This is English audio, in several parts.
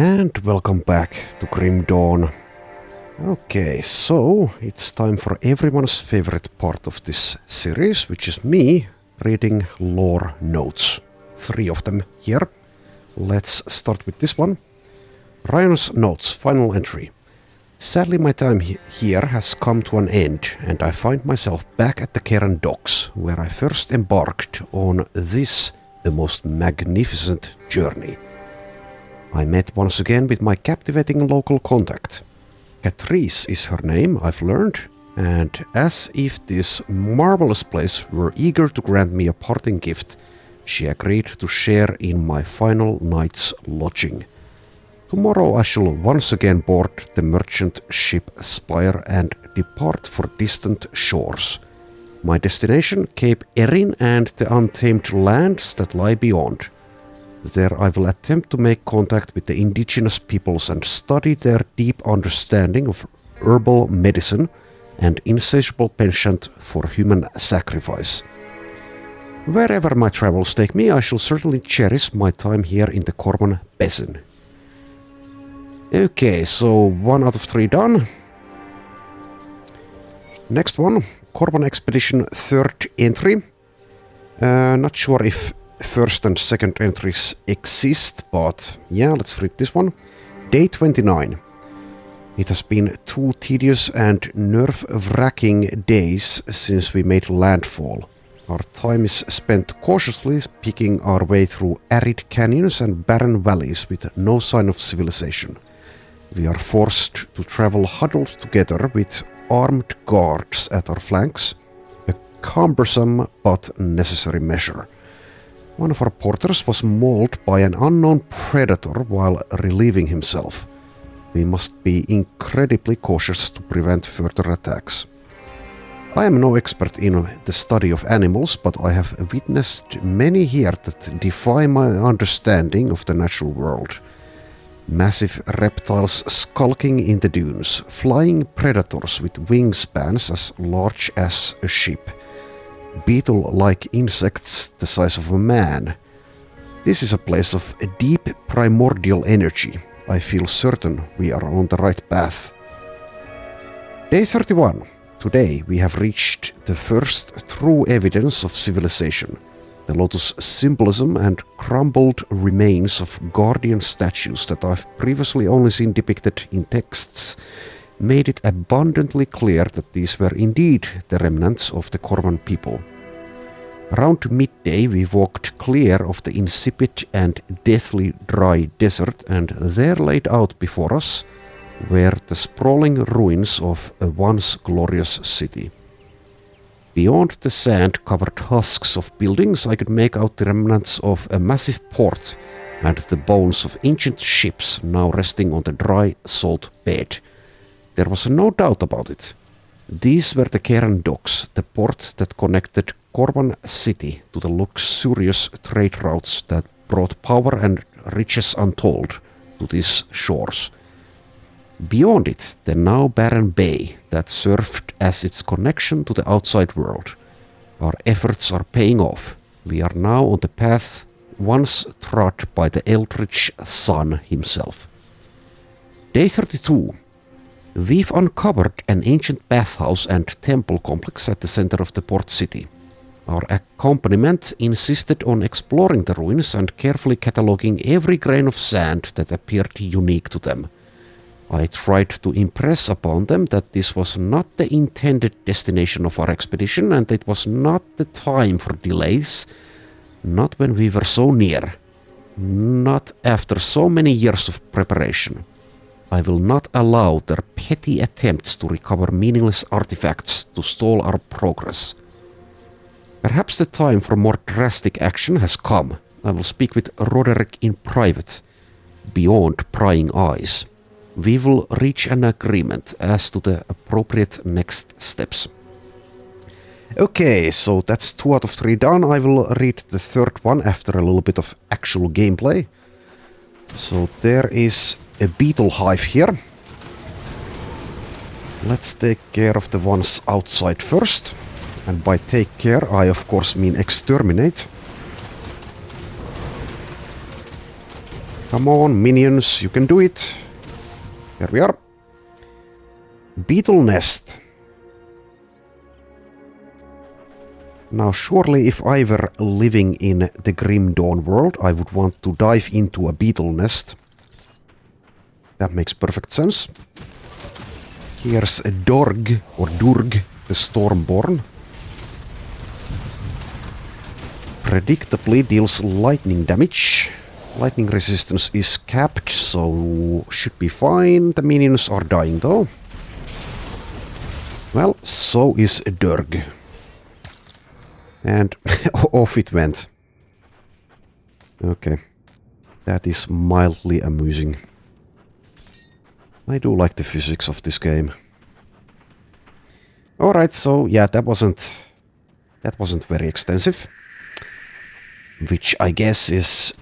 And welcome back to Grim Dawn. Okay, so it's time for everyone's favorite part of this series, which is me reading lore notes. 3 of them here. Let's start with this one. Ryan's notes, final entry. Sadly, my time here has come to an end, and I find myself back at the Cairn docks, where I first embarked on this, the most magnificent journey. I met once again with my captivating local contact. Catrice is her name, I've learned, and as if this marvelous place were eager to grant me a parting gift, she agreed to share in my final night's lodging. Tomorrow I shall once again board the merchant ship Spire and depart for distant shores. My destination, Cape Erin and the untamed lands that lie beyond. There I will attempt to make contact with the indigenous peoples and study their deep understanding of herbal medicine and insatiable penchant for human sacrifice. Wherever my travels take me, I shall certainly cherish my time here in the Corman Basin. Okay, so 1 out of 3 done. Next one, Corman Expedition 3rd entry. Not sure if first and second entries exist, but yeah, let's read this one. Day 29. It has been 2 tedious and nerve-wracking days since we made landfall. Our time is spent cautiously picking our way through arid canyons and barren valleys with no sign of civilization. We are forced to travel huddled together with armed guards at our flanks, a cumbersome but necessary measure. One of our porters was mauled by an unknown predator while relieving himself. We must be incredibly cautious to prevent further attacks. I am no expert in the study of animals, but I have witnessed many here that defy my understanding of the natural world. Massive reptiles skulking in the dunes, flying predators with wingspans as large as a ship, beetle-like insects the size of a man. This is a place of deep primordial energy. I feel certain we are on the right path. Day 31. Today we have reached the first true evidence of civilization. The lotus symbolism and crumbled remains of guardian statues that I've previously only seen depicted in texts made it abundantly clear that these were indeed the remnants of the Corman people. Around midday we walked clear of the insipid and deathly dry desert, and there laid out before us were the sprawling ruins of a once glorious city. Beyond the sand-covered husks of buildings I could make out the remnants of a massive port and the bones of ancient ships now resting on the dry salt bed. There was no doubt about it. These were the Cairn docks, the port that connected Corman City to the luxurious trade routes that brought power and riches untold to these shores. Beyond it, the now barren bay that served as its connection to the outside world. Our efforts are paying off. We are now on the path once trod by the eldritch sun himself. Day 32. We've uncovered an ancient bathhouse and temple complex at the center of the port city. Our accompaniment insisted on exploring the ruins and carefully cataloging every grain of sand that appeared unique to them. I tried to impress upon them that this was not the intended destination of our expedition, and it was not the time for delays, not when we were so near, not after so many years of preparation. I will not allow their petty attempts to recover meaningless artifacts to stall our progress. Perhaps the time for more drastic action has come. I will speak with Roderick in private, beyond prying eyes. We will reach an agreement as to the appropriate next steps. Okay, so that's 2 out of 3 done. I will read the 3rd one after a little bit of actual gameplay. So there is a beetle hive here. Let's take care of the ones outside first. And by take care, I of course mean exterminate. Come on, minions, you can do it. There we are. Beetle nest. Now, surely if I were living in the Grim Dawn world, I would want to dive into a beetle nest. That makes perfect sense. Here's a Dorg, or Durg, the Stormborn. Predictably deals lightning damage. Lightning resistance is capped, so should be fine. The minions are dying though. Well, so is Durg. And off it went. Okay. That is mildly amusing. I do like the physics of this game. Alright, so yeah, that wasn't very extensive. Which I guess is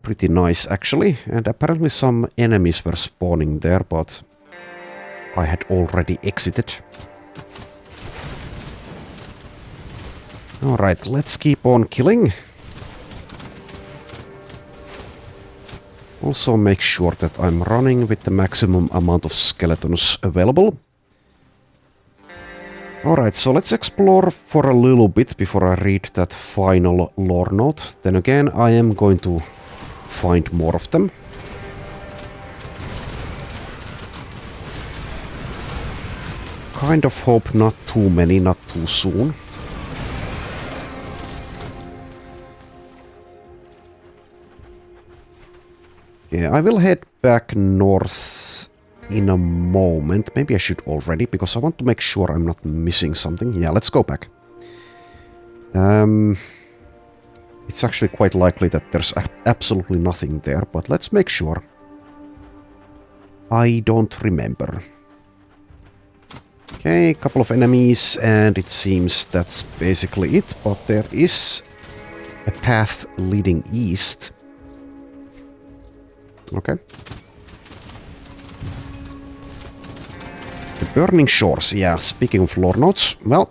pretty nice actually. And apparently some enemies were spawning there, but I had already exited. Alright, let's keep on killing. Also make sure that I'm running with the maximum amount of skeletons available. Alright, so let's explore for a little bit before I read that final lore note. Then again, I am going to find more of them. Kind of hope not too many, not too soon. Yeah, I will head back north in a moment. Maybe I should already, because I want to make sure I'm not missing something. Yeah, let's go back. It's actually quite likely that there's absolutely nothing there, but let's make sure. I don't remember. Okay, a couple of enemies, and it seems that's basically it, but there is a path leading east. Okay. The Burning Shores, yeah, speaking of lore notes, well,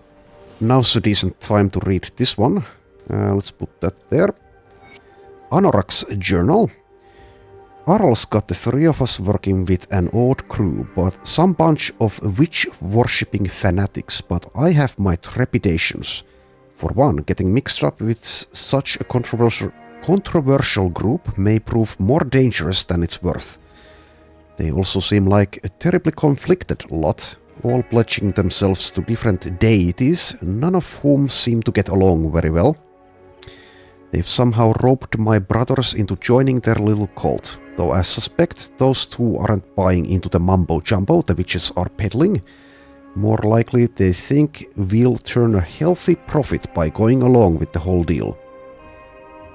now's a decent time to read this one. Let's put that there. Anorak's journal. Arl's got the three of us working with an odd crew, but some bunch of witch-worshipping fanatics, but I have my trepidations. For one, getting mixed up with such a controversial group may prove more dangerous than it's worth. They also seem like a terribly conflicted lot, all pledging themselves to different deities, none of whom seem to get along very well. They've somehow roped my brothers into joining their little cult, though I suspect those two aren't buying into the mumbo-jumbo the witches are peddling. More likely they think we'll turn a healthy profit by going along with the whole deal.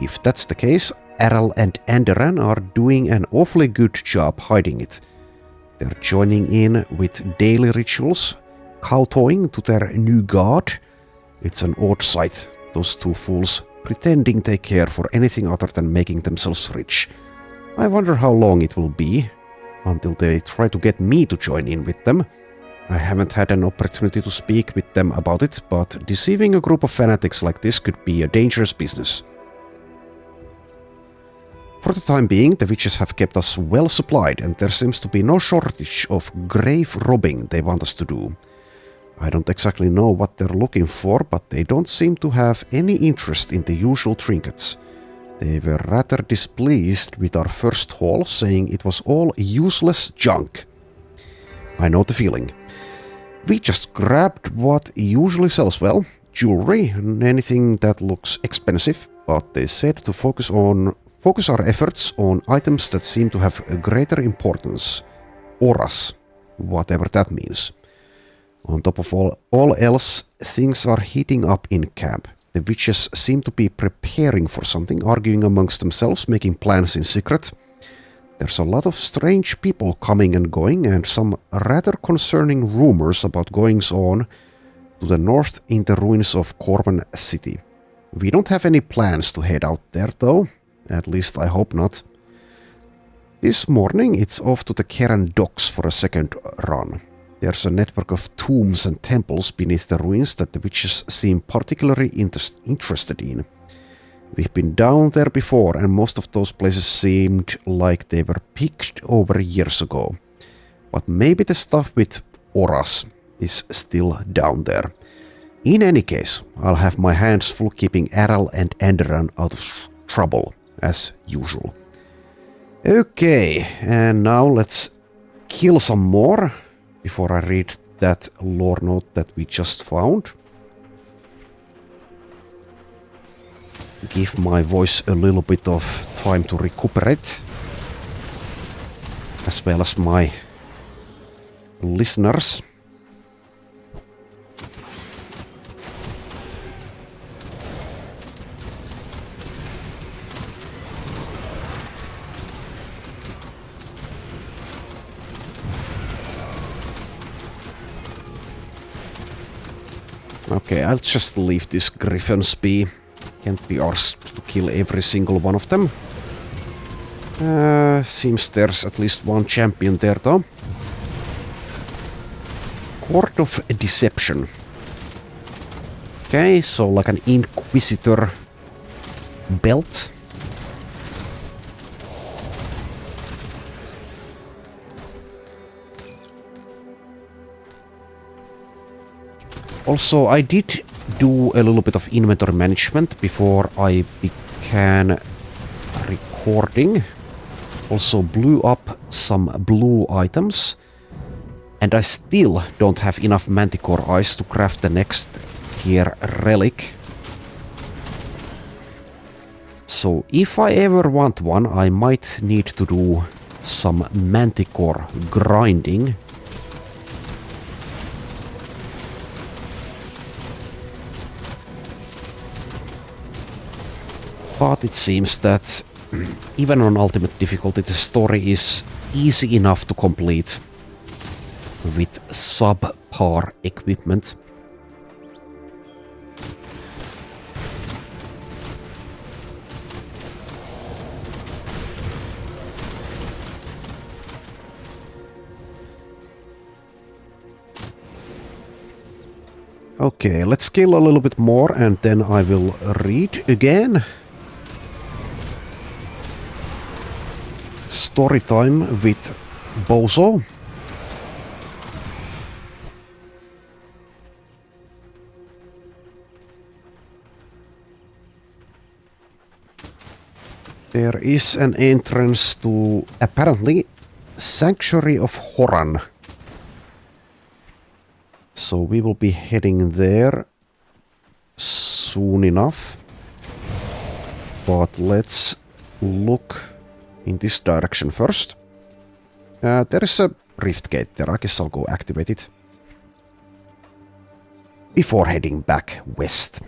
If that's the case, Arl and Anderan are doing an awfully good job hiding it. They're joining in with daily rituals, kowtowing to their new god. It's an odd sight, those two fools pretending they care for anything other than making themselves rich. I wonder how long it will be until they try to get me to join in with them. I haven't had an opportunity to speak with them about it, but deceiving a group of fanatics like this could be a dangerous business. For the time being, the witches have kept us well supplied, and there seems to be no shortage of grave robbing they want us to do. I don't exactly know what they're looking for, but they don't seem to have any interest in the usual trinkets. They were rather displeased with our first haul, saying it was all useless junk. I know the feeling. We just grabbed what usually sells well, jewelry and anything that looks expensive, but they said to focus our efforts on items that seem to have a greater importance. Auras, whatever that means. On top of all else, things are heating up in camp. The witches seem to be preparing for something, arguing amongst themselves, making plans in secret. There's a lot of strange people coming and going, and some rather concerning rumors about goings-on to the north in the ruins of Corban City. We don't have any plans to head out there, though. At least I hope not. This morning it's off to the Keran docks for a second run. There's a network of tombs and temples beneath the ruins that the witches seem particularly interested in. We've been down there before, and most of those places seemed like they were picked over years ago. But maybe the stuff with auras is still down there. In any case, I'll have my hands full keeping Argyle and Enderan out of trouble, as usual. Okay, and now let's kill some more before I read that lore note that we just found. Give my voice a little bit of time to recuperate, as well as my listeners. Okay, I'll just leave these griffins be. Can't be arsed to kill every single one of them. Seems there's at least one champion there though. Court of Deception. Okay, so like an Inquisitor belt. Also, I did do a little bit of inventory management before I began recording. Also blew up some blue items. And I still don't have enough manticore eyes to craft the next tier relic. So if I ever want one, I might need to do some manticore grinding. But it seems that even on ultimate difficulty, the story is easy enough to complete with subpar equipment. Okay, let's kill a little bit more and then I will read again. Story time with Bozo. There is an entrance to, apparently, Sanctuary of Horan. So we will be heading there soon enough. But let's look in this direction first. There is a rift gate there. I guess I'll go activate it before heading back west.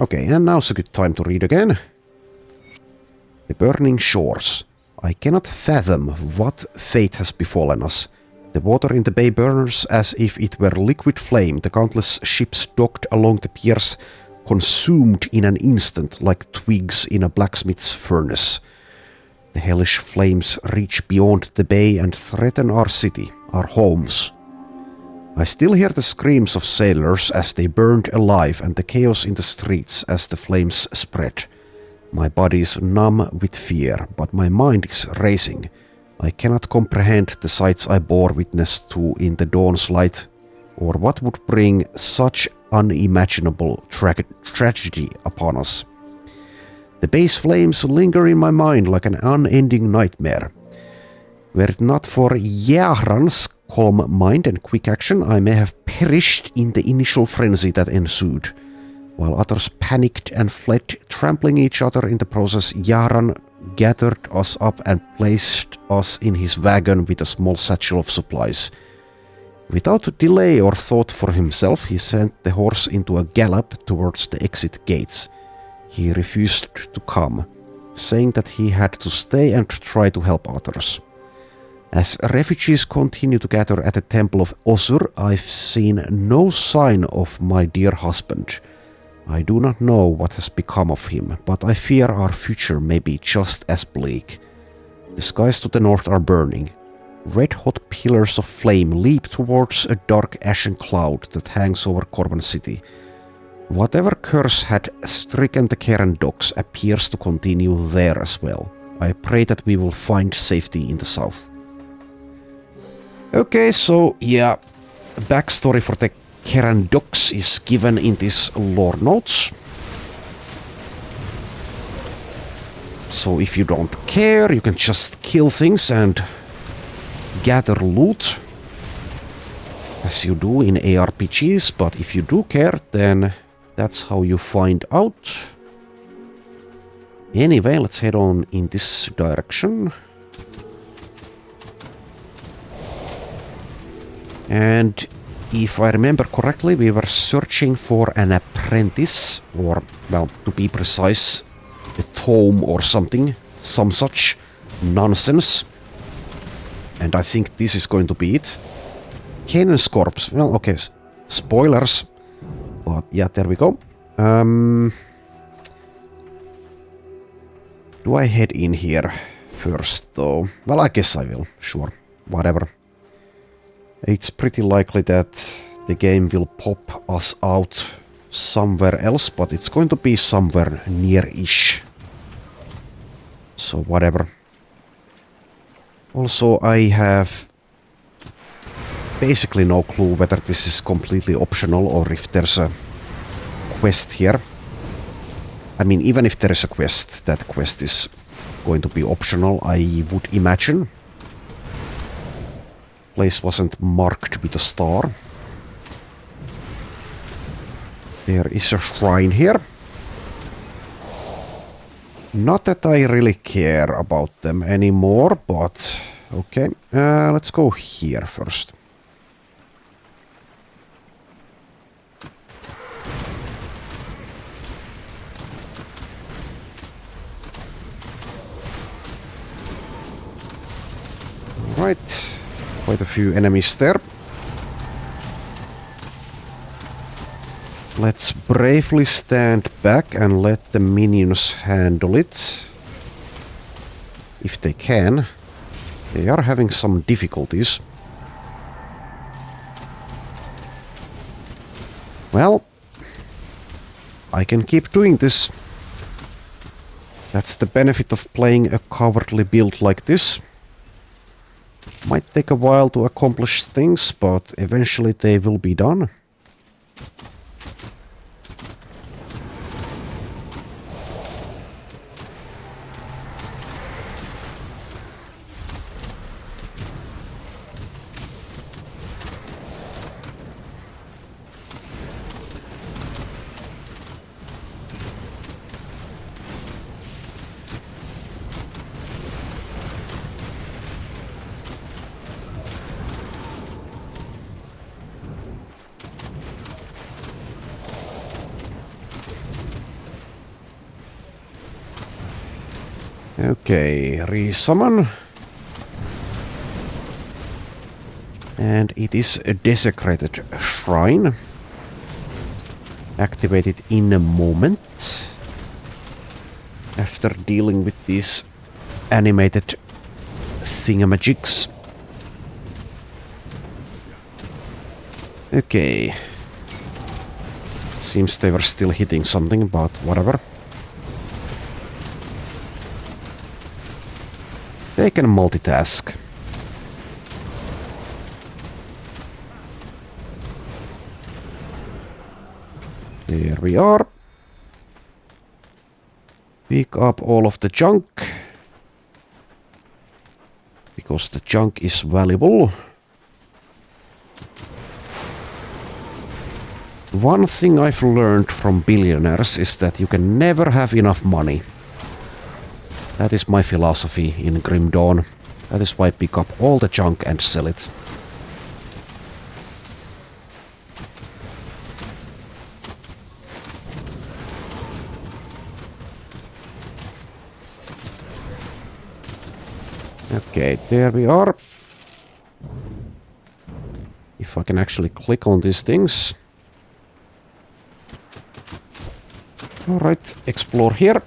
Okay, and now's a good time to read again. The Burning Shores. I cannot fathom what fate has befallen us. The water in the bay burns as if it were liquid flame. The countless ships docked along the piers, consumed in an instant like twigs in a blacksmith's furnace. The hellish flames reach beyond the bay and threaten our city, our homes. I still hear the screams of sailors as they burned alive and the chaos in the streets as the flames spread. My body is numb with fear, but my mind is racing. I cannot comprehend the sights I bore witness to in the dawn's light, or what would bring such unimaginable tragedy upon us. The base flames linger in my mind like an unending nightmare. Were it not for Yahran's calm mind and quick action, I may have perished in the initial frenzy that ensued. While others panicked and fled, trampling each other in the process, Yahran gathered us up and placed us in his wagon with a small satchel of supplies. Without delay or thought for himself, he sent the horse into a gallop towards the exit gates. He refused to come, saying that he had to stay and try to help others. As refugees continue to gather at the temple of Osur, I've seen no sign of my dear husband. I do not know what has become of him, but I fear our future may be just as bleak. The skies to the north are burning. Red-hot pillars of flame leap towards a dark ashen cloud that hangs over Corban City. Whatever curse had stricken the Karen docks appears to continue there as well. I pray that we will find safety in the south. Okay, so yeah, backstory for the Karen docks is given in these lore notes. So if you don't care, you can just kill things and gather loot, as you do in ARPGs, but if you do care, then that's how you find out. Anyway, let's head on in this direction. And if I remember correctly, we were searching for an apprentice, or, well, to be precise, a tome or something, some such nonsense. And I think this is going to be it. Canaan's corpse. Well, okay, spoilers. But yeah, there we go. Do I head in here first, though? Well, I guess I will. Sure. Whatever. It's pretty likely that the game will pop us out somewhere else, but it's going to be somewhere near-ish. So, whatever. Also, I have basically no clue whether this is completely optional or if there's a quest here. I mean, even if there is a quest, that quest is going to be optional, I would imagine. Place wasn't marked with a star. There is a shrine here. Not that I really care about them anymore, but okay. Let's go here first. Right, quite a few enemies there. Let's bravely stand back and let the minions handle it. If they can. They are having some difficulties. Well, I can keep doing this. That's the benefit of playing a cowardly build like this. Might take a while to accomplish things, but eventually they will be done. Okay, resummon. And it is a desecrated shrine. Activate it in a moment. After dealing with these animated thingamajigs. Okay. Seems they were still hitting something, but whatever. They can multitask. There we are. Pick up all of the junk. Because the junk is valuable. One thing I've learned from billionaires is that you can never have enough money. That is my philosophy in Grim Dawn. That is why I pick up all the junk and sell it. Okay, there we are. If I can actually click on these things. Alright, explore here.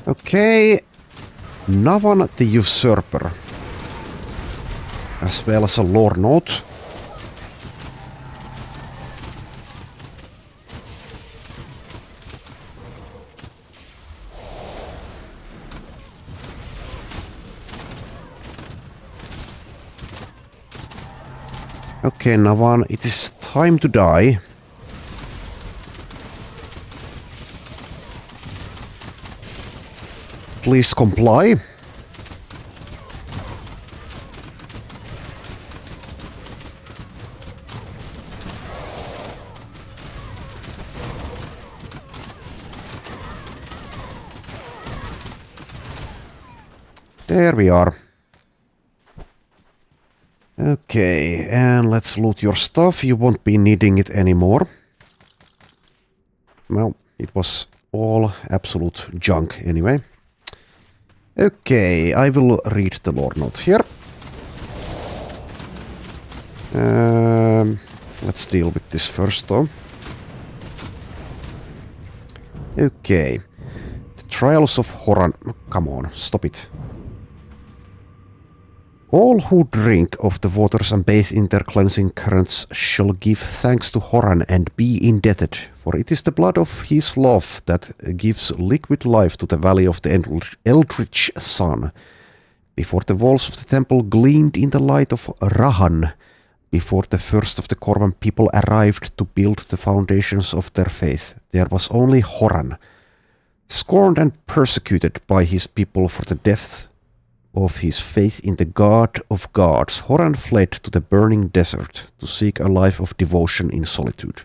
Okay, Navan the Usurper, as well as a lore note. Okay, Navan, it is time to die. Please comply. There we are. Okay, and let's loot your stuff. You won't be needing it anymore. Well, it was all absolute junk anyway. Okay, I will read the lore note here. Let's deal with this first though. Okay. The Trials of Horan... Come on, stop it. All who drink of the waters and bathe in their cleansing currents shall give thanks to Horan and be indebted, for it is the blood of his love that gives liquid life to the valley of the eldritch sun. Before the walls of the temple gleamed in the light of Rahan, before the first of the Korvan people arrived to build the foundations of their faith, there was only Horan. Scorned and persecuted by his people for the death of his faith in the God of gods, Horan fled to the burning desert to seek a life of devotion in solitude.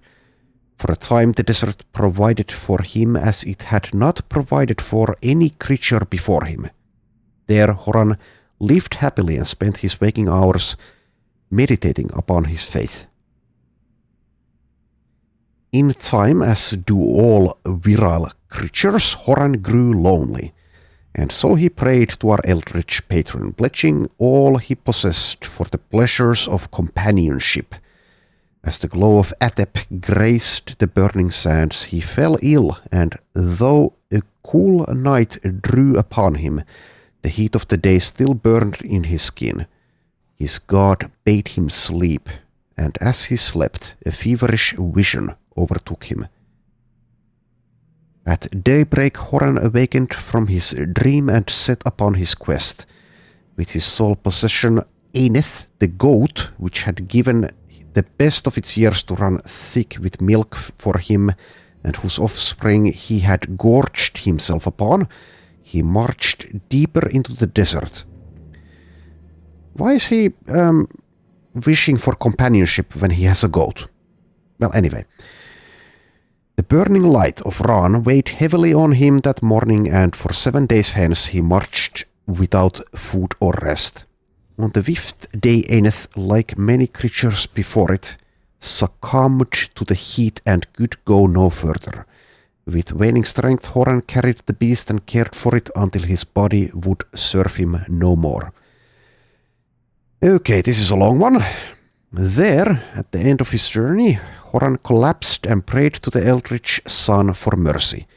For a time the desert provided for him as it had not provided for any creature before him. There Horan lived happily and spent his waking hours meditating upon his faith. In time, as do all virile creatures, Horan grew lonely. And so he prayed to our eldritch patron, pledging all he possessed for the pleasures of companionship. As the glow of Atep graced the burning sands, he fell ill, and though a cool night drew upon him, the heat of the day still burned in his skin. His god bade him sleep, and as he slept, a feverish vision overtook him. At daybreak, Horan awakened from his dream and set upon his quest. With his sole possession, Aineth, the goat, which had given the best of its years to run thick with milk for him, and whose offspring he had gorged himself upon, he marched deeper into the desert. Why is he wishing for companionship when he has a goat? Well, anyway. The burning light of Ran weighed heavily on him that morning, and for 7 days hence he marched without food or rest. On the 5th day Aineth, like many creatures before it, succumbed to the heat and could go no further. With waning strength, Horan carried the beast and cared for it until his body would serve him no more. Okay, this is a long one. There, at the end of his journey, Horan collapsed and prayed to the eldritch sun for mercy.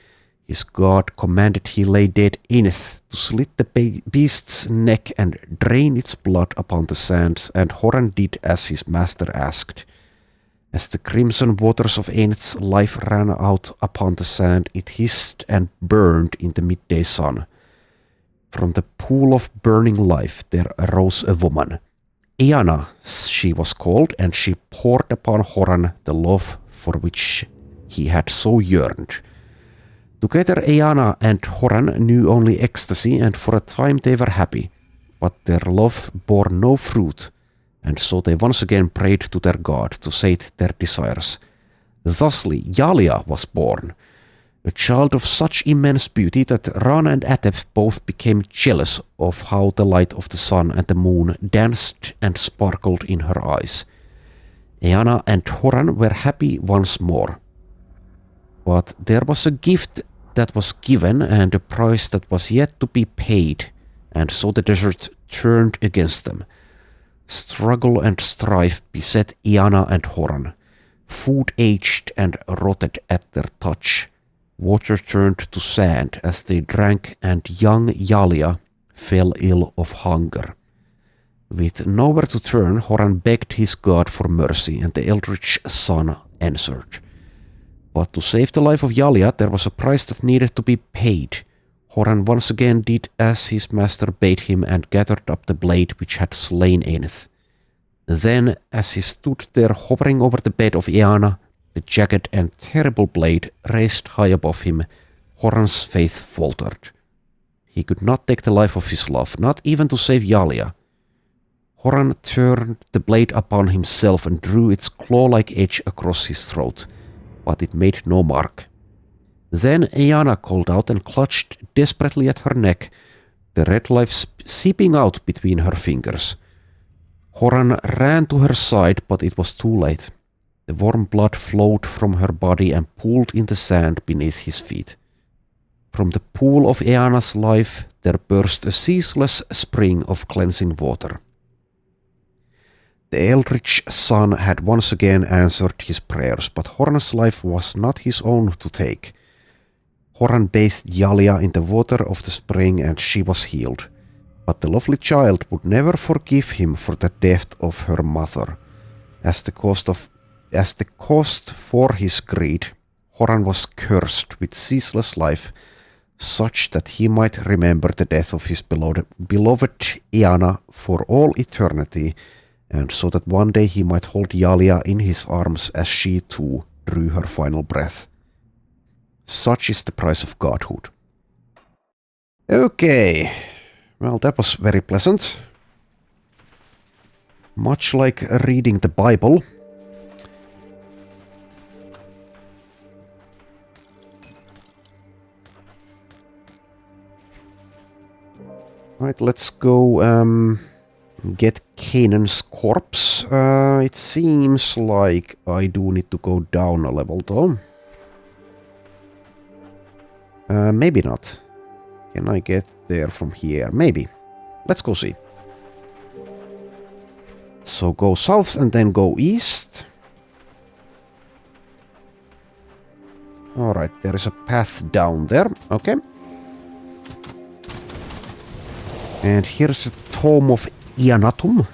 His god commanded he lay dead Aineth to slit the beast's neck and drain its blood upon the sands, and Horan did as his master asked. As the crimson waters of Aineth's life ran out upon the sand, it hissed and burned in the midday sun. From the pool of burning life there arose a woman. Eana she was called, and she poured upon Horan the love for which he had so yearned. Together Eana and Horan knew only ecstasy, and for a time they were happy, but their love bore no fruit, and so they once again prayed to their god to sate their desires. Thusly Yalia was born, a child of such immense beauty that Ran and Atep both became jealous of how the light of the sun and the moon danced and sparkled in her eyes. Eana and Horan were happy once more. But there was a gift that was given and a price that was yet to be paid, and so the desert turned against them. Struggle and strife beset Eana and Horan. Food aged and rotted at their touch. Water turned to sand as they drank, and young Yalia fell ill of hunger. With nowhere to turn, Horan begged his god for mercy, and the eldritch son answered. But to save the life of Yalia, there was a price that needed to be paid. Horan once again did as his master bade him and gathered up the blade which had slain Eneth. Then, as he stood there hovering over the bed of Eana, the jagged and terrible blade raised high above him, Horan's faith faltered. He could not take the life of his love, not even to save Yalia. Horan turned the blade upon himself and drew its claw-like edge across his throat, but it made no mark. Then Eana called out and clutched desperately at her neck, the red life seeping out between her fingers. Horan ran to her side, but it was too late. The warm blood flowed from her body and pooled in the sand beneath his feet. From the pool of Eana's life there burst a ceaseless spring of cleansing water. The eldritch son had once again answered his prayers, but Horan's life was not his own to take. Horan bathed Yalia in the water of the spring and she was healed. But the lovely child would never forgive him for the death of her mother. As the cost for his greed, Horan was cursed with ceaseless life, such that he might remember the death of his beloved Eana for all eternity, and so that one day he might hold Yalia in his arms as she too drew her final breath. Such is the price of godhood. Okay, well, that was very pleasant. Much like reading the Bible. Right, let's go get Canaan's corpse. It seems like I do need to go down a level though. Maybe not. Can I get there from here? Maybe. Let's go see. So go south and then go east. Alright, there is a path down there. Okay. And here's a tome of Ianatum.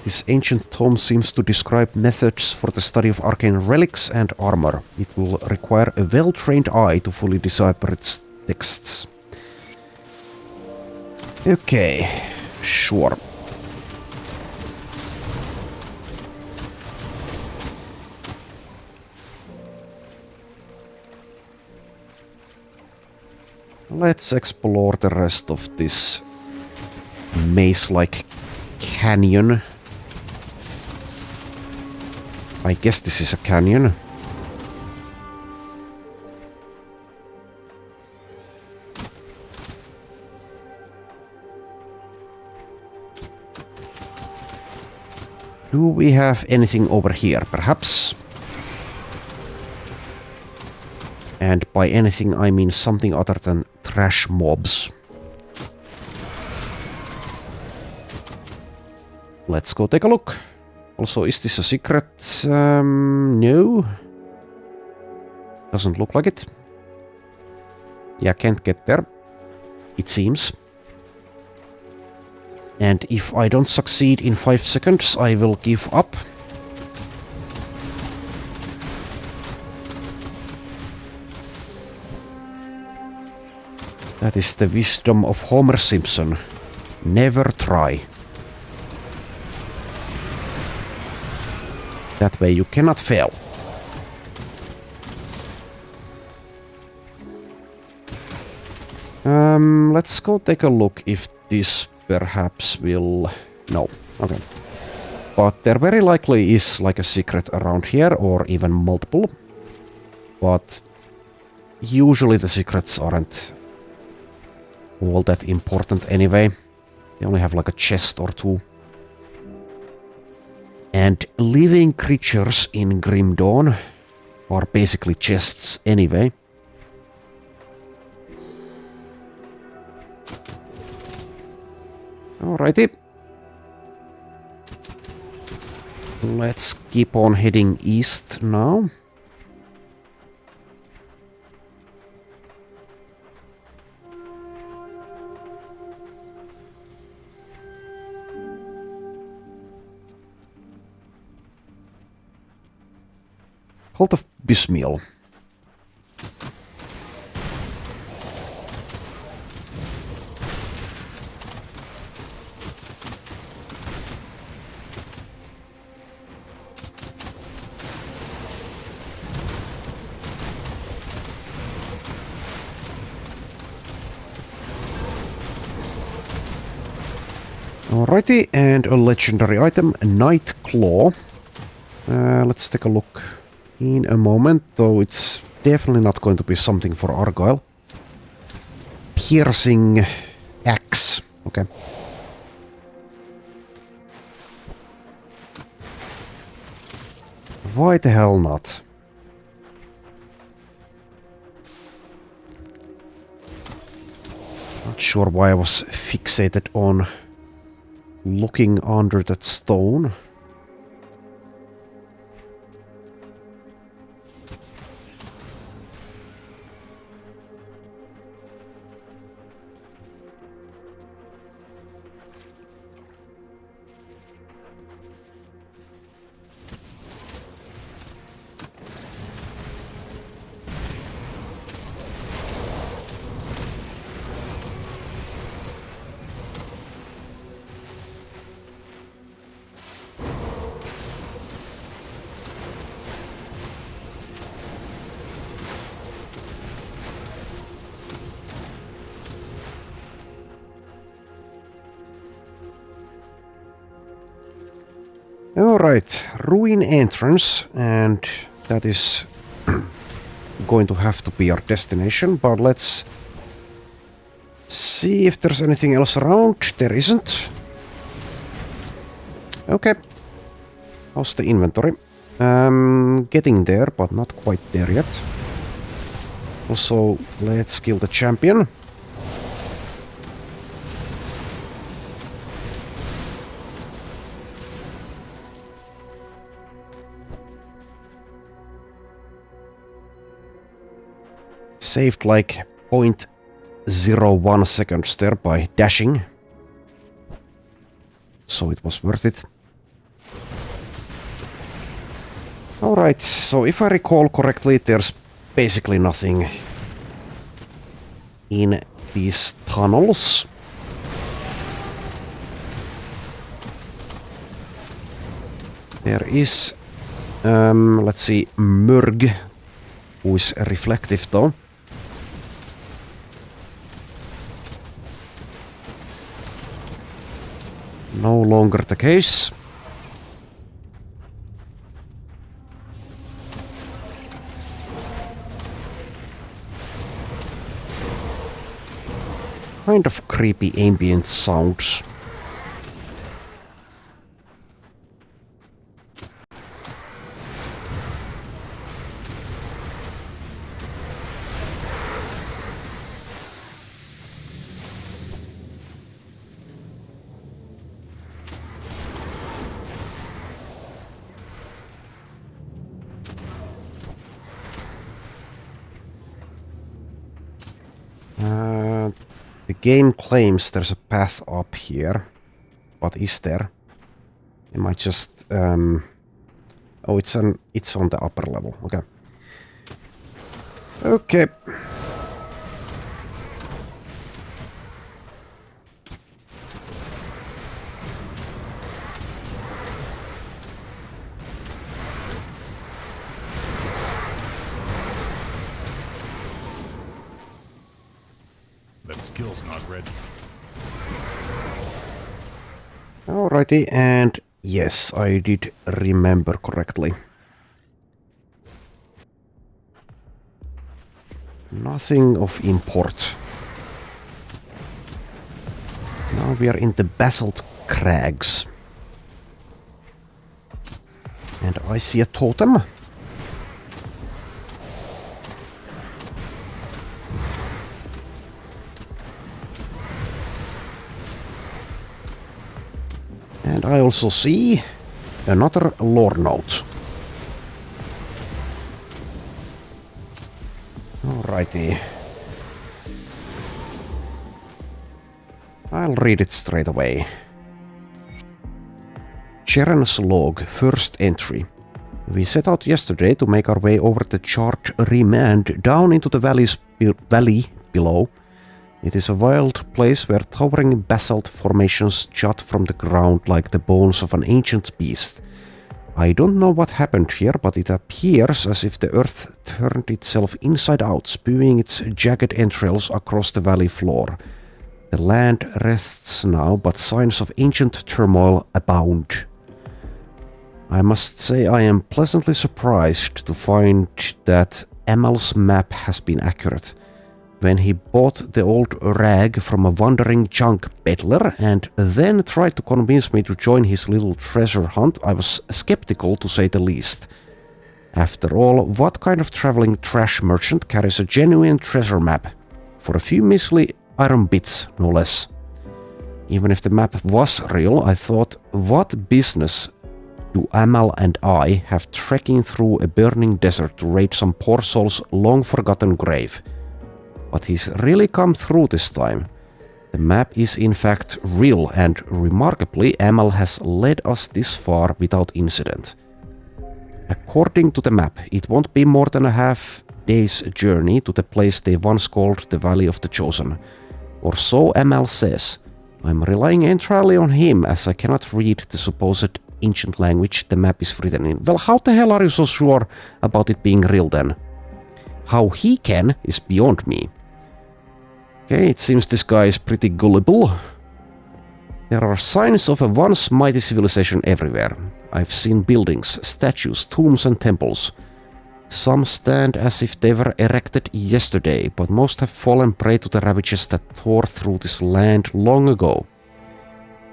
This ancient tome seems to describe methods for the study of arcane relics and armor. It will require a well-trained eye to fully decipher its texts. Okay, sure. Let's explore the rest of this maze-like canyon. I guess this is a canyon. Do we have anything over here, perhaps? And by anything I mean something other than trash mobs. Let's go take a look. Also, is this a secret? No. Doesn't look like it. Yeah, can't get there. It seems. And if I don't succeed in 5 seconds, I will give up. That is the wisdom of Homer Simpson. Never try. That way you cannot fail. Let's go take a look if this perhaps will... No, okay. But there very likely is like a secret around here, or even multiple. But usually the secrets aren't all that important anyway. They only have like a chest or two. And living creatures in Grim Dawn are basically chests anyway. Alrighty. Let's keep on heading east now. Cult of Bismiel. Alrighty, and a legendary item, Night Claw. Let's take a look in a moment, though it's definitely not going to be something for Argyle. Piercing axe. Okay. Why the hell not? Not sure why I was fixated on looking under that stone. Alright, ruin entrance, and that is going to have to be our destination, but let's see if there's anything else around. There isn't. Okay. How's the inventory? Getting there, but not quite there yet. Also, let's kill the champion. Saved like 0.01 seconds there by dashing. So it was worth it. Alright, so if I recall correctly, there's basically nothing in these tunnels. There is, let's see, Murg, who is reflective though. No longer the case. Kind of creepy ambient sounds. The game claims there's a path up here, but is there? Am I just oh, it's on the upper level. Okay. Okay. Skill's not ready. Alrighty, and yes, I did remember correctly. Nothing of import. Now we are in the basalt crags. And I see a totem. And I also see another lore note. Alrighty. I'll read it straight away. Cheren's log, first entry. We set out yesterday to make our way over the charred rim and down into the valley below. It is a wild place where towering basalt formations jut from the ground like the bones of an ancient beast. I don't know what happened here, but it appears as if the earth turned itself inside out, spewing its jagged entrails across the valley floor. The land rests now, but signs of ancient turmoil abound. I must say I am pleasantly surprised to find that Amal's map has been accurate. When he bought the old rag from a wandering junk peddler and then tried to convince me to join his little treasure hunt, I was skeptical to say the least. After all, what kind of traveling trash merchant carries a genuine treasure map? For a few measly iron bits, no less. Even if the map was real, I thought, what business do Amal and I have trekking through a burning desert to raid some poor soul's long-forgotten grave? But he's really come through this time. The map is in fact real, and remarkably, Amal has led us this far without incident. According to the map, it won't be more than a half-day's journey to the place they once called the Valley of the Chosen. Or so Amal says. I'm relying entirely on him, as I cannot read the supposed ancient language the map is written in. Well, how the hell are you so sure about it being real then? How he can is beyond me. Okay, it seems this guy is pretty gullible. There are signs of a once mighty civilization everywhere. I've seen buildings, statues, tombs and temples. Some stand as if they were erected yesterday, but most have fallen prey to the ravages that tore through this land long ago.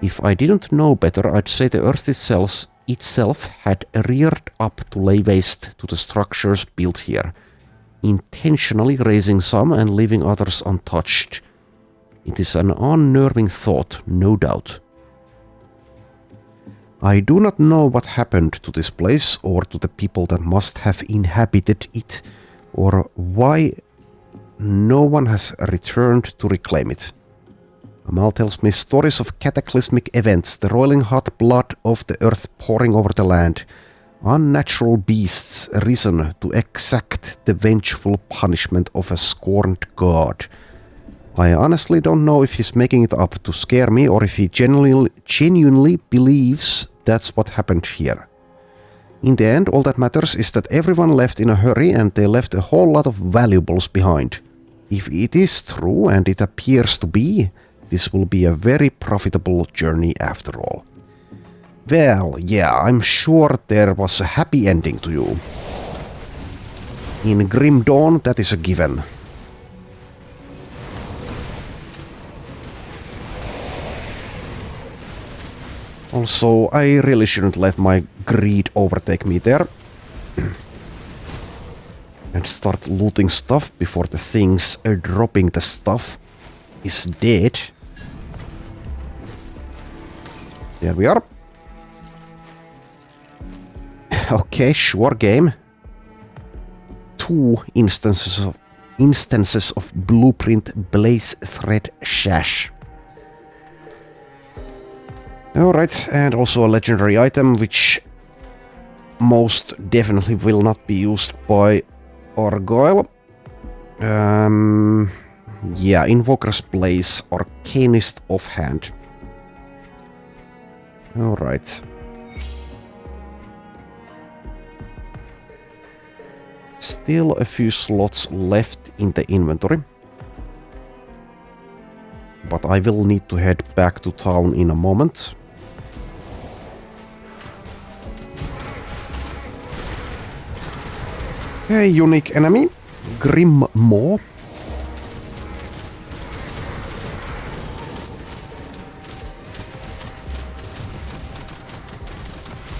If I didn't know better, I'd say the earth itself had reared up to lay waste to the structures built here, intentionally raising some and leaving others untouched. It is an unnerving thought, no doubt. I do not know what happened to this place, or to the people that must have inhabited it, or why no one has returned to reclaim it. Amal tells me stories of cataclysmic events, the roiling hot blood of the earth pouring over the land, unnatural beasts risen to exact the vengeful punishment of a scorned god. I honestly don't know if he's making it up to scare me or if he genuinely believes that's what happened here. In the end, all that matters is that everyone left in a hurry and they left a whole lot of valuables behind. If it is true, and it appears to be, this will be a very profitable journey after all. Well, yeah, I'm sure there was a happy ending to you. In Grim Dawn, that is a given. Also, I really shouldn't let my greed overtake me there. And start looting stuff before the things dropping the stuff is dead. There we are. Okay, sure game. 2 instances of blueprint blaze thread shash. Alright, and also a legendary item which most definitely will not be used by Argyle. Yeah, Invoker's Blaze, Arcanist Offhand. Alright. Still a few slots left in the inventory. But I will need to head back to town in a moment. A unique enemy, Grim Maw.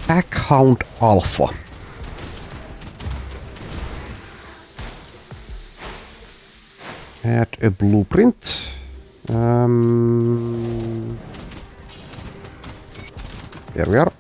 Packhound Alpha. Add a blueprint. There we are.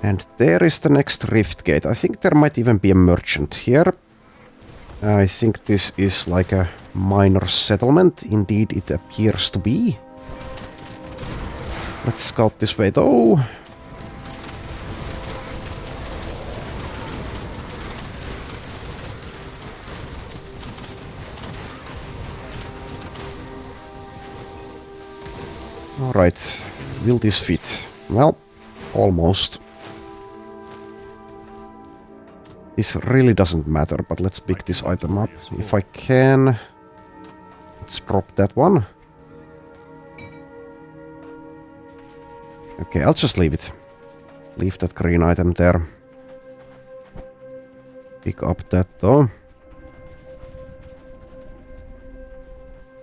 And there is the next rift gate. I think there might even be a merchant here. I think this is like a minor settlement. Indeed, it appears to be. Let's scout this way though. Alright, will this fit? Well, almost. This really doesn't matter, but let's pick this item up. If I can... Let's drop that one. Okay, I'll just leave it. Leave that green item there. Pick up that though.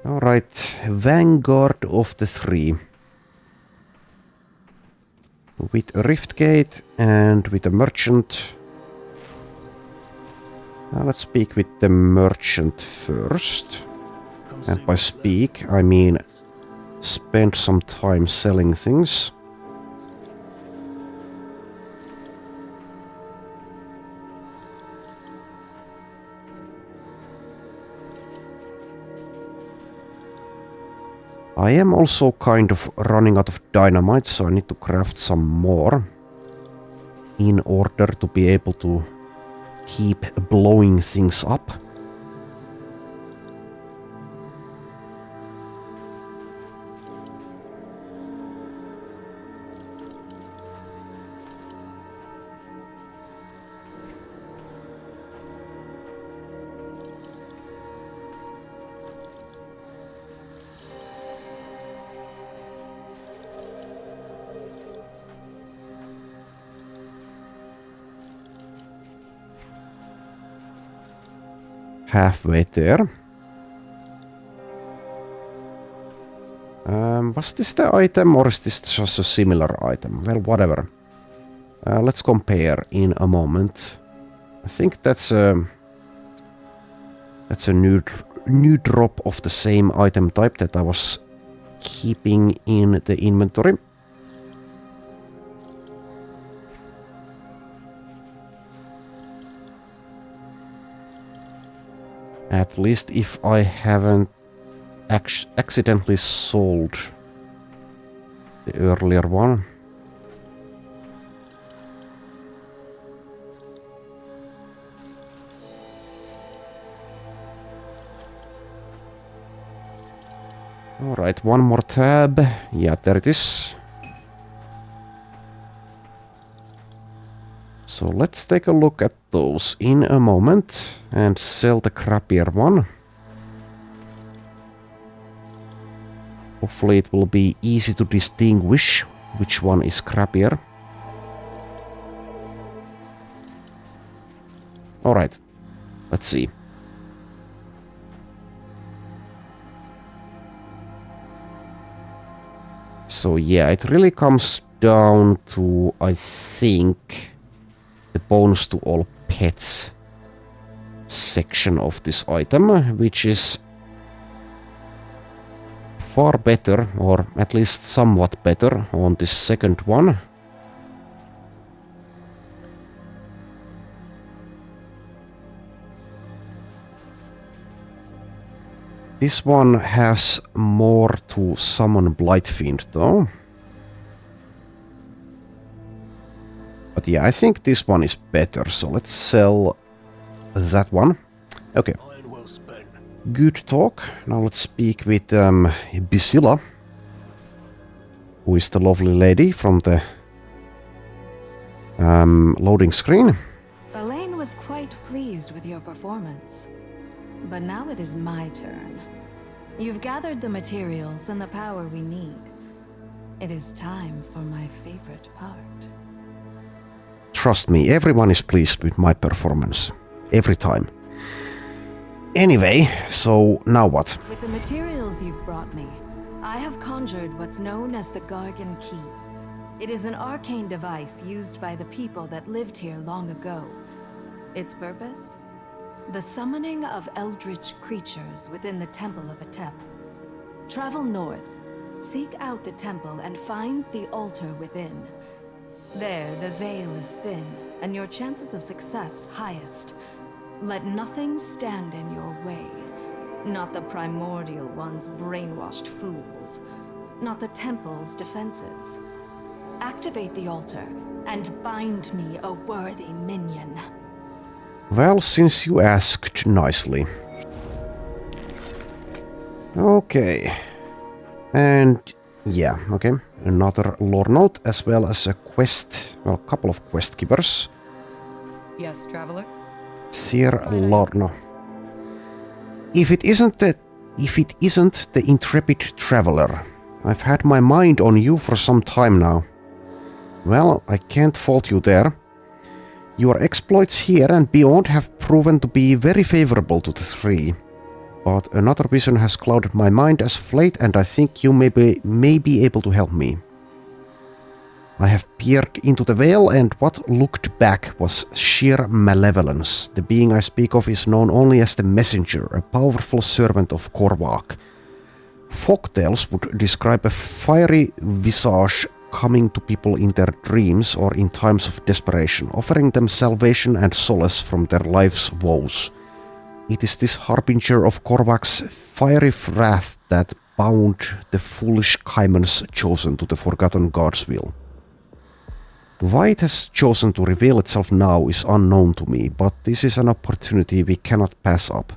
Alright, Vanguard of the 3. With a rift gate and with a merchant. Now let's speak with the merchant first. And by speak, I mean spend some time selling things. I am also kind of running out of dynamite, so I need to craft some more in order to be able to keep blowing things up. Halfway there. Was this the item or is this just a similar item? Well, whatever. Let's compare in a moment. I think that's a new drop of the same item type that I was keeping in the inventory. At least if I haven't accidentally sold the earlier one. Alright, one more tab. Yeah, there it is. So let's take a look at those in a moment and sell the crappier one. Hopefully it will be easy to distinguish which one is crappier. Alright, let's see. So yeah, it really comes down to, I think, the bonus to all pets section of this item, which is far better, or at least somewhat better, on this second one. This one has more to summon Blightfiend though. But yeah, I think this one is better, so let's sell that one. Okay. Good talk. Now let's speak with Bysilla, who is the lovely lady from the loading screen. Elaine was quite pleased with your performance. But now it is my turn. You've gathered the materials and the power we need. It is time for my favorite part. Trust me, everyone is pleased with my performance. Every time. Anyway, so now what? With the materials you've brought me, I have conjured what's known as the Gargan Key. It is an arcane device used by the people that lived here long ago. Its purpose? The summoning of eldritch creatures within the Temple of Atep. Travel north, seek out the temple and find the altar within. There, the veil is thin, and your chances of success highest. Let nothing stand in your way. Not the primordial one's brainwashed fools. Not the temple's defenses. Activate the altar, and bind me a worthy minion. Well, since you asked nicely. Okay. And yeah, okay. Another lore note as well as a quest, well, a couple of quest keepers. Yes, traveler? Sir Lorno. If it isn't the intrepid traveler, I've had my mind on you for some time now. Well, I can't fault you there. Your exploits here and beyond have proven to be very favorable to the three. But another vision has clouded my mind as of late, and I think you may be able to help me. I have peered into the veil, and what looked back was sheer malevolence. The being I speak of is known only as the Messenger, a powerful servant of Korvac. Folktales would describe a fiery visage coming to people in their dreams or in times of desperation, offering them salvation and solace from their life's woes. It is this harbinger of Korvac's fiery wrath that bound the foolish Caimans chosen to the Forgotten God's will. Why it has chosen to reveal itself now is unknown to me, but this is an opportunity we cannot pass up.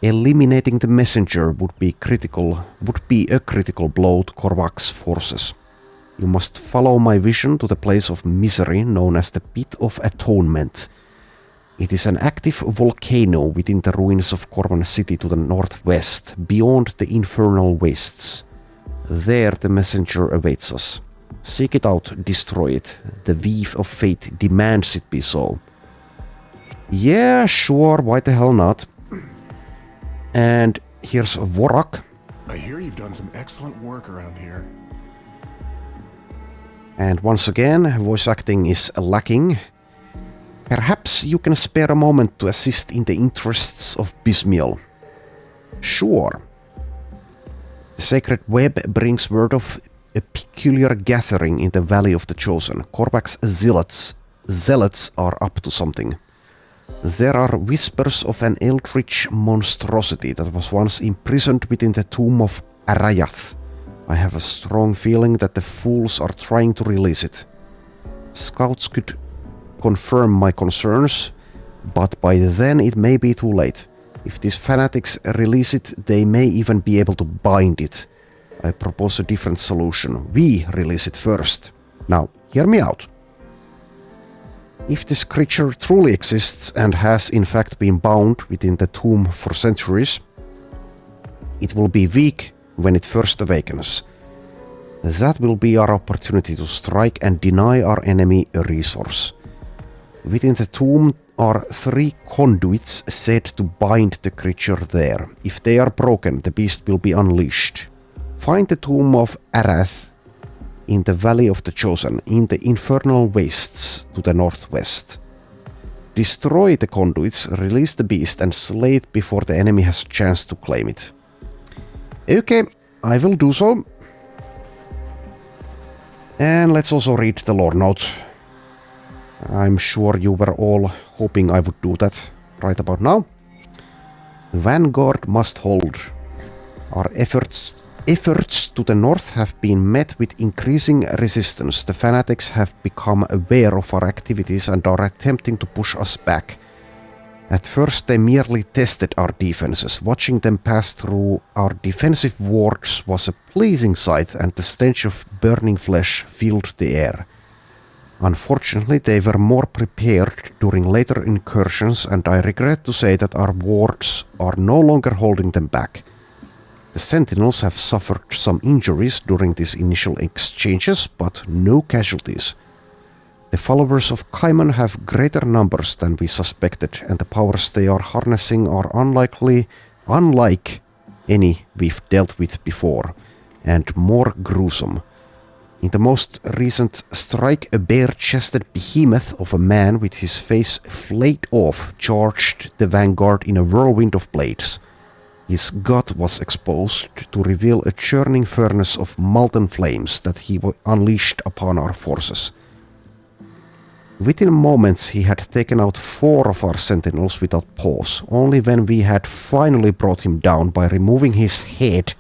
Eliminating the messenger would be a critical blow to Korvac's forces. You must follow my vision to the place of misery known as the Pit of Atonement. It is an active volcano within the ruins of Korvan City to the northwest, beyond the infernal wastes. There the messenger awaits us. Seek it out, destroy it. The weave of fate demands it be so. Yeah, sure, why the hell not? And here's Vorak. I hear you've done some excellent work around here. And once again, voice acting is lacking. Perhaps you can spare a moment to assist in the interests of Bismiel. Sure. The sacred web brings word of a peculiar gathering in the Valley of the Chosen. Korvac's zealots are up to something. There are whispers of an eldritch monstrosity that was once imprisoned within the tomb of Arayath. I have a strong feeling that the fools are trying to release it. Scouts could confirm my concerns, but by then it may be too late. If these fanatics release it, they may even be able to bind it. I propose a different solution. We release it first. Now, hear me out. If this creature truly exists and has in fact been bound within the tomb for centuries, it will be weak when it first awakens. That will be our opportunity to strike and deny our enemy a resource. Within the tomb are 3 conduits said to bind the creature there. If they are broken, the beast will be unleashed. Find the tomb of Arath in the Valley of the Chosen, in the infernal wastes to the northwest. Destroy the conduits, release the beast, and slay it before the enemy has a chance to claim it. Okay, I will do so. And let's also read the lore note. I'm sure you were all hoping I would do that right about now. Vanguard must hold. Our efforts to the north have been met with increasing resistance. The fanatics have become aware of our activities and are attempting to push us back. At first they merely tested our defenses. Watching them pass through our defensive wards was a pleasing sight, and the stench of burning flesh filled the air. Unfortunately, they were more prepared during later incursions, and I regret to say that our wards are no longer holding them back. The sentinels have suffered some injuries during these initial exchanges, but no casualties. The followers of Caiman have greater numbers than we suspected, and the powers they are harnessing are unlike any we've dealt with before, and more gruesome. In the most recent strike, a bare-chested behemoth of a man with his face flayed off charged the Vanguard in a whirlwind of blades. His gut was exposed to reveal a churning furnace of molten flames that he unleashed upon our forces. Within moments he had taken out 4 of our sentinels without pause. Only when we had finally brought him down by removing his head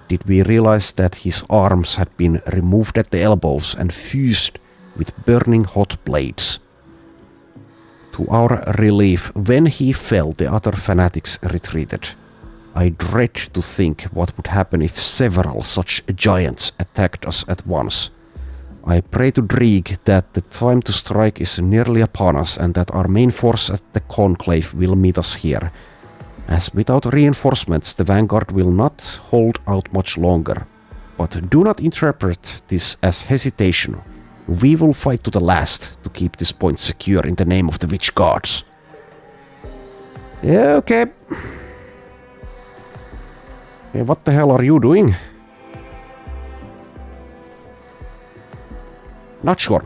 did we realize that his arms had been removed at the elbows and fused with burning hot blades. To our relief, when he fell, the other fanatics retreated. I dread to think what would happen if several such giants attacked us at once. I pray to Drieg that the time to strike is nearly upon us and that our main force at the Conclave will meet us here. As without reinforcements, the Vanguard will not hold out much longer. But do not interpret this as hesitation. We will fight to the last to keep this point secure in the name of the Witch Guards. Yeah, okay. Okay, what the hell are you doing? Not sure.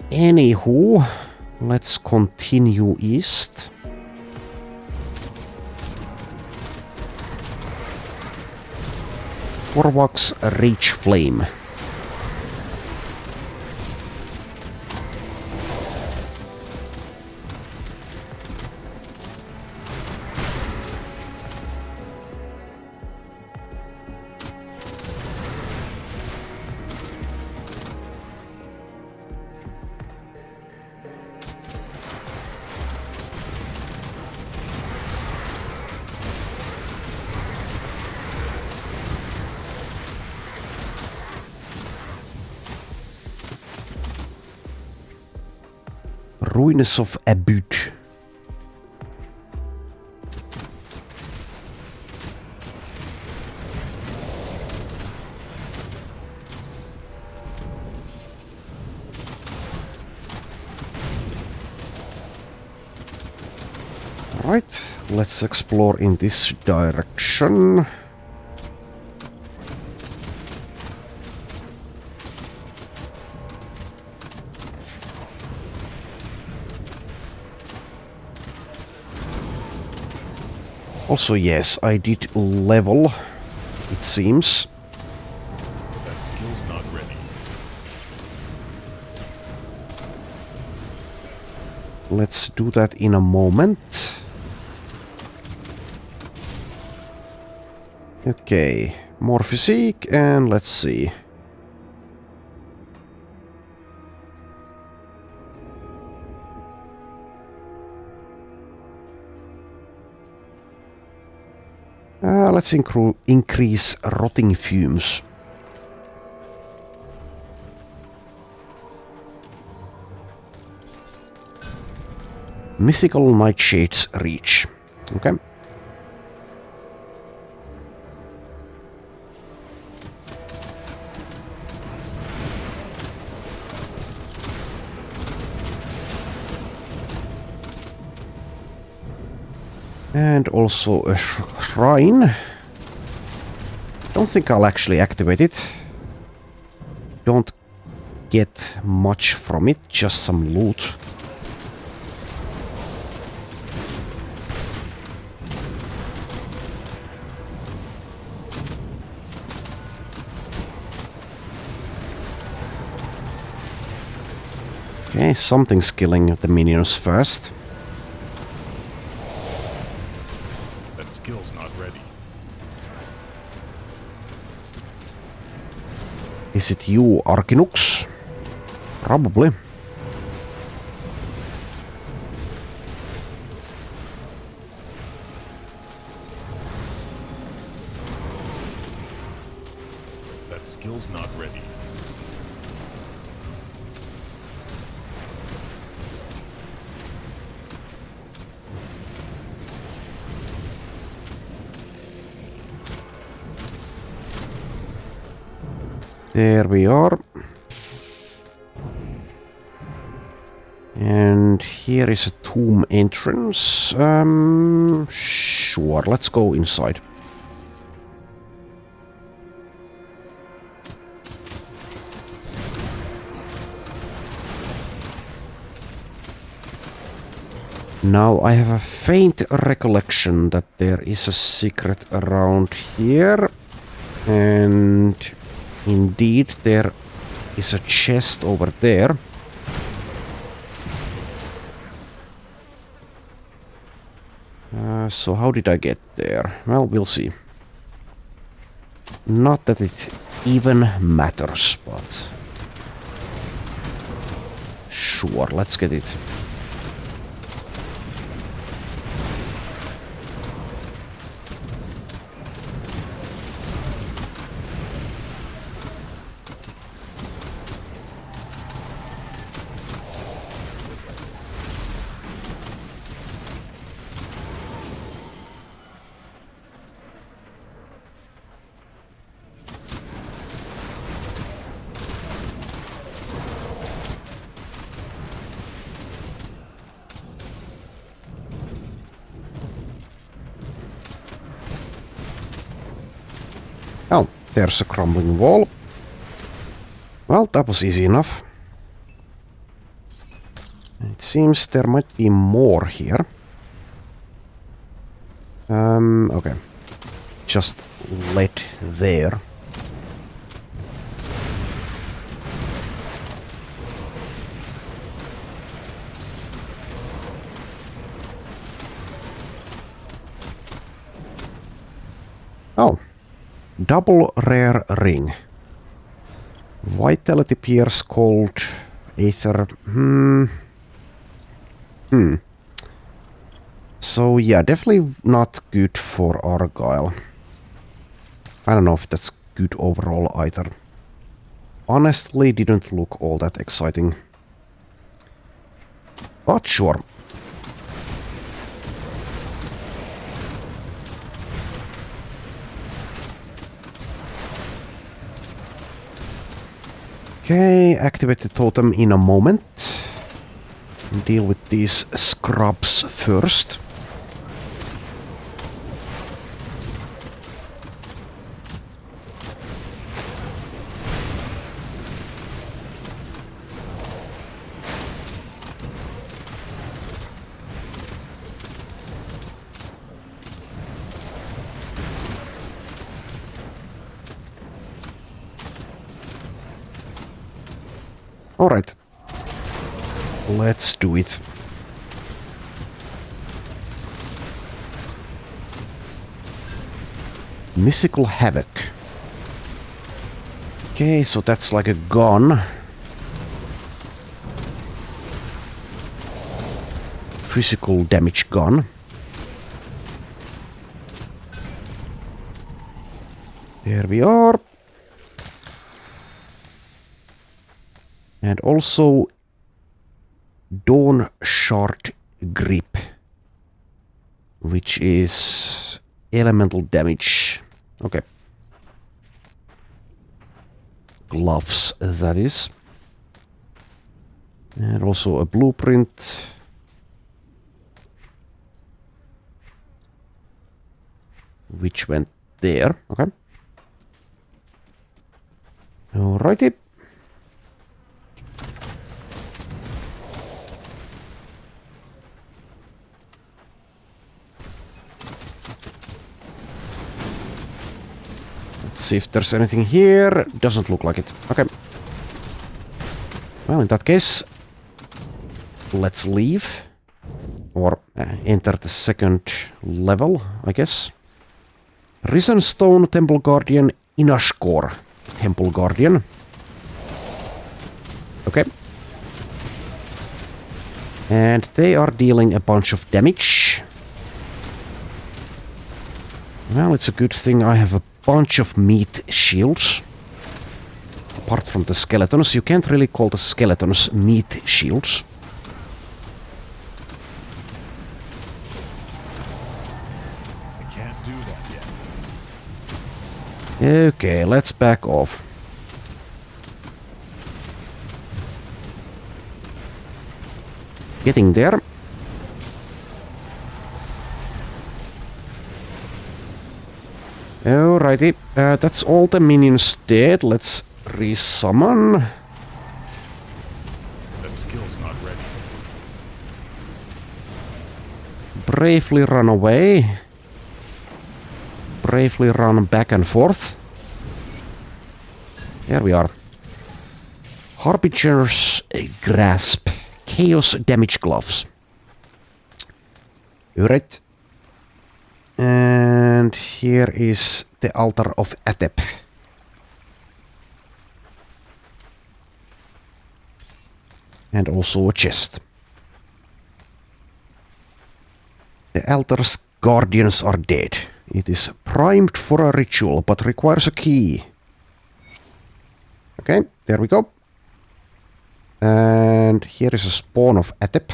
Anywho, let's continue east. Korvak's Rage Flame. Ruins of Abud. Right, let's explore in this direction. Also, yes, I did level, it seems. That skill's not ready. Let's do that in a moment. Okay, more physique, and let's see. Let's increase rotting fumes. Mythical Nightshade's Reach. Okay. And also a shrine. Don't think I'll actually activate it. Don't get much from it, just some loot. Okay, something's killing the minions first. Skill's not ready. Is it you, Arkinux? Probably. That skill's not ready. There we are. And here is a tomb entrance. Sure, let's go inside. Now I have a faint recollection that there is a secret around here. And indeed there is a chest over there. So how did I get there? Well, we'll see. Not that it even matters, but... Sure, let's get it. Oh, there's a crumbling wall. Well, that was easy enough. It seems there might be more here. Okay. Just lead there. Oh. Double rare ring. Vitality pierce, cold, aether. So yeah, definitely not good for Argyle. I don't know if that's good overall either. Honestly, didn't look all that exciting. But sure. Okay, activate the totem in a moment. Deal with these scrubs first. Alright. Let's do it. Mystical Havoc. Okay, so that's like a gun. Physical damage gun. There we are. And also Dawn Shard Grip, which is elemental damage. Okay. Gloves, that is. And also a blueprint. Which went there. Okay. Alrighty. See if there's anything here. Doesn't look like it. Okay. Well, in that case, let's leave. Or enter the second level, I guess. Risen Stone Temple Guardian, Inashkor Temple Guardian. Okay. And they are dealing a bunch of damage. Well, it's a good thing I have a bunch of meat shields. Apart from the skeletons, you can't really call the skeletons meat shields. I can't do that yet. Okay, let's back off. Getting there. Alrighty, that's all the minions dead. Let's resummon. That skill's not ready. Bravely run away. Bravely run back and forth. There we are. Harbinger's Grasp. Chaos Damage Gloves. Alright. And here is the Altar of Atep. And also a chest. The altar's guardians are dead. It is primed for a ritual, but requires a key. Okay, there we go. And here is a spawn of Atep.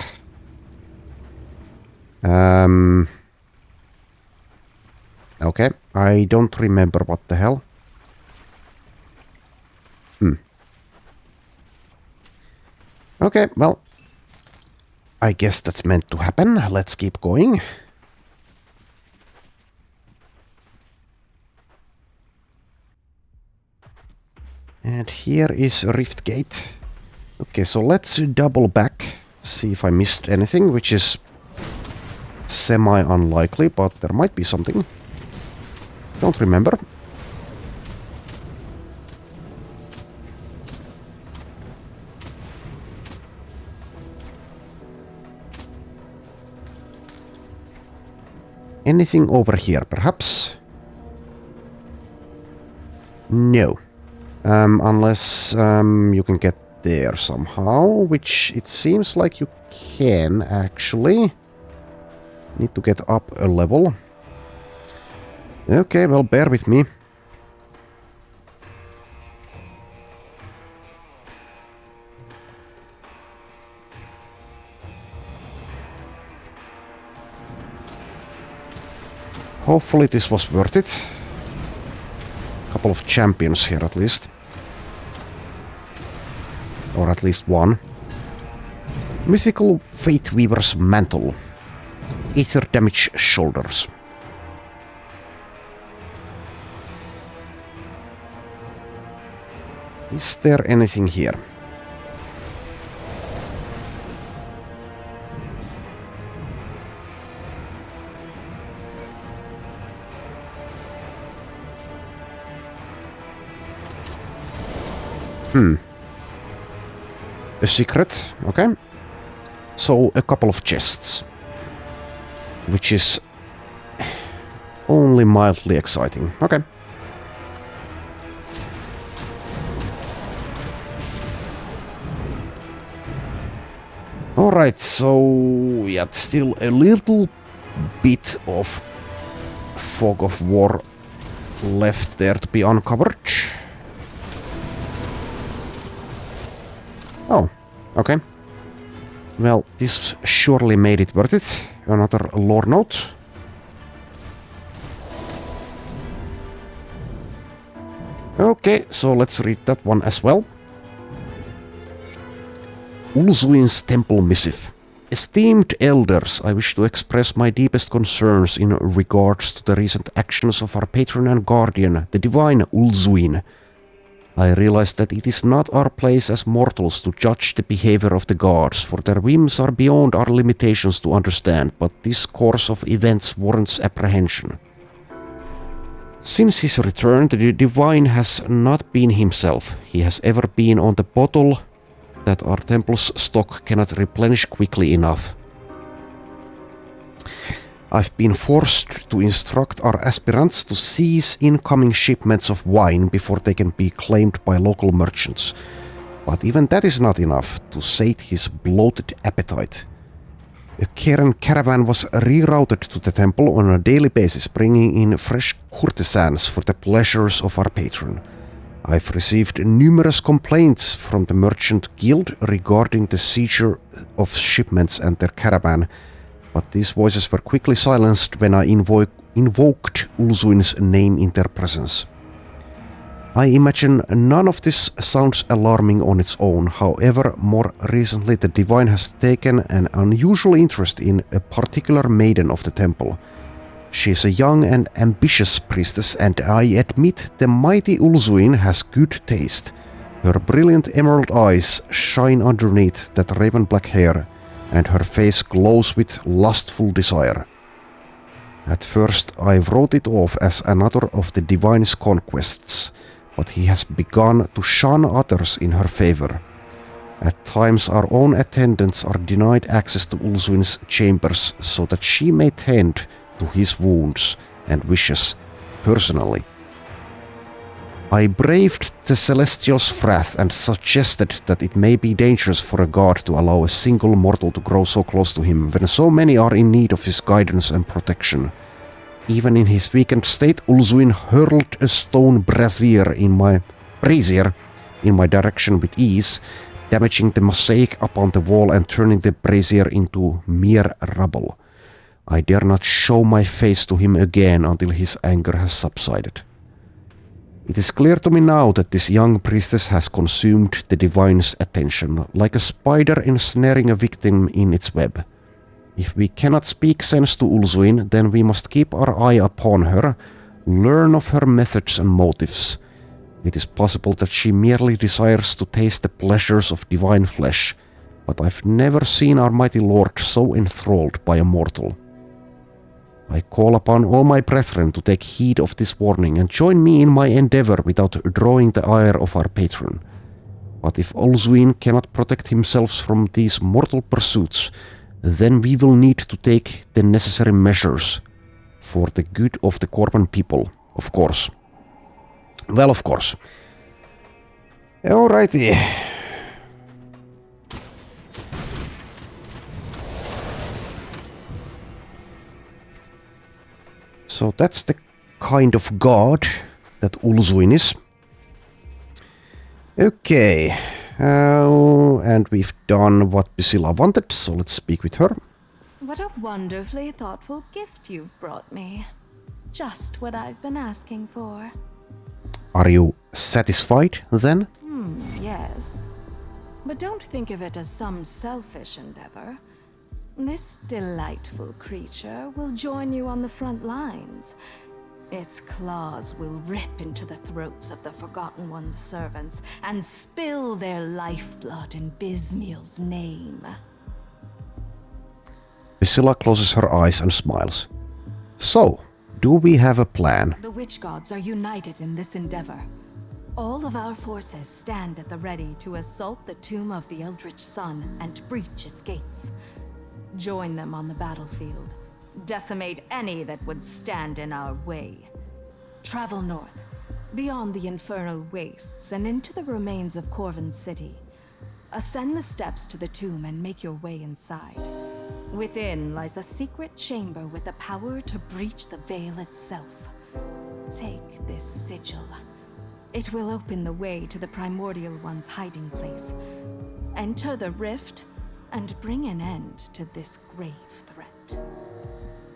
Okay, I don't remember what the hell. Okay, well, I guess that's meant to happen. Let's keep going. And here is a rift gate. Okay, so let's double back, see if I missed anything, which is semi-unlikely, but there might be something. Don't remember. Anything over here, perhaps? No. Unless you can get there somehow, which it seems like you can, actually. Need to get up a level. Okay, well, bear with me. Hopefully this was worth it. Couple of champions here at least. Or at least one. Mythical Fate Weaver's Mantle. Ether Damage Shoulders. Is there anything here? A secret, okay. So, a couple of chests. Which is only mildly exciting. Okay. Alright, so yeah, still a little bit of fog of war left there to be uncovered. Oh, okay. Well, this surely made it worth it. Another lore note. Okay, so let's read that one as well. Ulzuin's Temple Missive. Esteemed elders, I wish to express my deepest concerns in regards to the recent actions of our patron and guardian, the divine Ulzuin. I realize that it is not our place as mortals to judge the behavior of the gods, for their whims are beyond our limitations to understand, but this course of events warrants apprehension. Since his return, the divine has not been himself. He has ever been on the bottle that our temple's stock cannot replenish quickly enough. I've been forced to instruct our aspirants to seize incoming shipments of wine before they can be claimed by local merchants. But even that is not enough to sate his bloated appetite. A caravan was rerouted to the temple on a daily basis, bringing in fresh courtesans for the pleasures of our patron. I've received numerous complaints from the merchant guild regarding the seizure of shipments and their caravan, but these voices were quickly silenced when I invoked Ulzuin's name in their presence. I imagine none of this sounds alarming on its own. However, more recently the divine has taken an unusual interest in a particular maiden of the temple. She is a young and ambitious priestess, and I admit the mighty Ulzuin has good taste. Her brilliant emerald eyes shine underneath that raven-black hair, and her face glows with lustful desire. At first I wrote it off as another of the divine's conquests, but he has begun to shun others in her favor. At times our own attendants are denied access to Ulzuin's chambers so that she may tend to his wounds and wishes personally. I braved the Celestial's wrath and suggested that it may be dangerous for a god to allow a single mortal to grow so close to him when so many are in need of his guidance and protection. Even in his weakened state, Ulzuin hurled a stone brazier in my direction with ease, damaging the mosaic upon the wall and turning the brazier into mere rubble. I dare not show my face to him again until his anger has subsided. It is clear to me now that this young priestess has consumed the divine's attention, like a spider ensnaring a victim in its web. If we cannot speak sense to Ulzuin, then we must keep our eye upon her, learn of her methods and motives. It is possible that she merely desires to taste the pleasures of divine flesh, but I've never seen our mighty lord so enthralled by a mortal. I call upon all my brethren to take heed of this warning and join me in my endeavor without drawing the ire of our patron. But if Ulzuin cannot protect himself from these mortal pursuits, then we will need to take the necessary measures for the good of the Corban people, of course. Well, of course. Alrighty. So that's the kind of god that Ulzuin is. Okay. And we've done what Priscilla wanted, so let's speak with her. What a wonderfully thoughtful gift you've brought me. Just what I've been asking for. Are you satisfied, then? Yes. But don't think of it as some selfish endeavor. This delightful creature will join you on the front lines. Its claws will rip into the throats of the Forgotten One's servants and spill their lifeblood in Bismiel's name. Priscilla closes her eyes and smiles. So, do we have a plan? The witch gods are united in this endeavor. All of our forces stand at the ready to assault the tomb of the Eldritch Sun and breach its gates. Join them on the battlefield. Decimate any that would stand in our way. Travel north, beyond the infernal wastes and into the remains of Corvin City. Ascend the steps to the tomb and make your way inside. Within lies a secret chamber with the power to breach the veil itself. Take this sigil. It will open the way to the Primordial One's hiding place. Enter the rift and bring an end to this grave threat.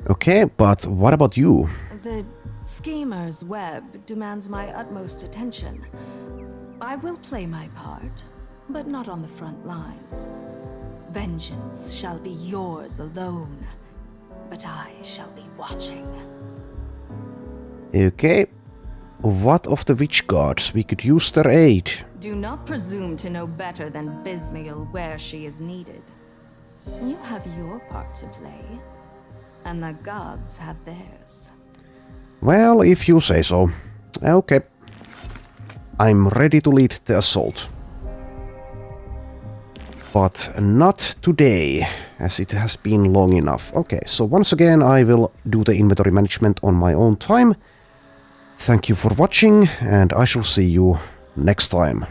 Okay, but what about you? The schemer's web demands my utmost attention. I will play my part, but not on the front lines. Vengeance shall be yours alone, but I shall be watching. Okay. What of the witch gods? We could use their aid. Do not presume to know better than Bismiel where she is needed. You have your part to play, and the gods have theirs. Well, if you say so. Okay. I'm ready to lead the assault. But not today, as it has been long enough. Okay, so once again I will do the inventory management on my own time. Thank you for watching, and I shall see you next time.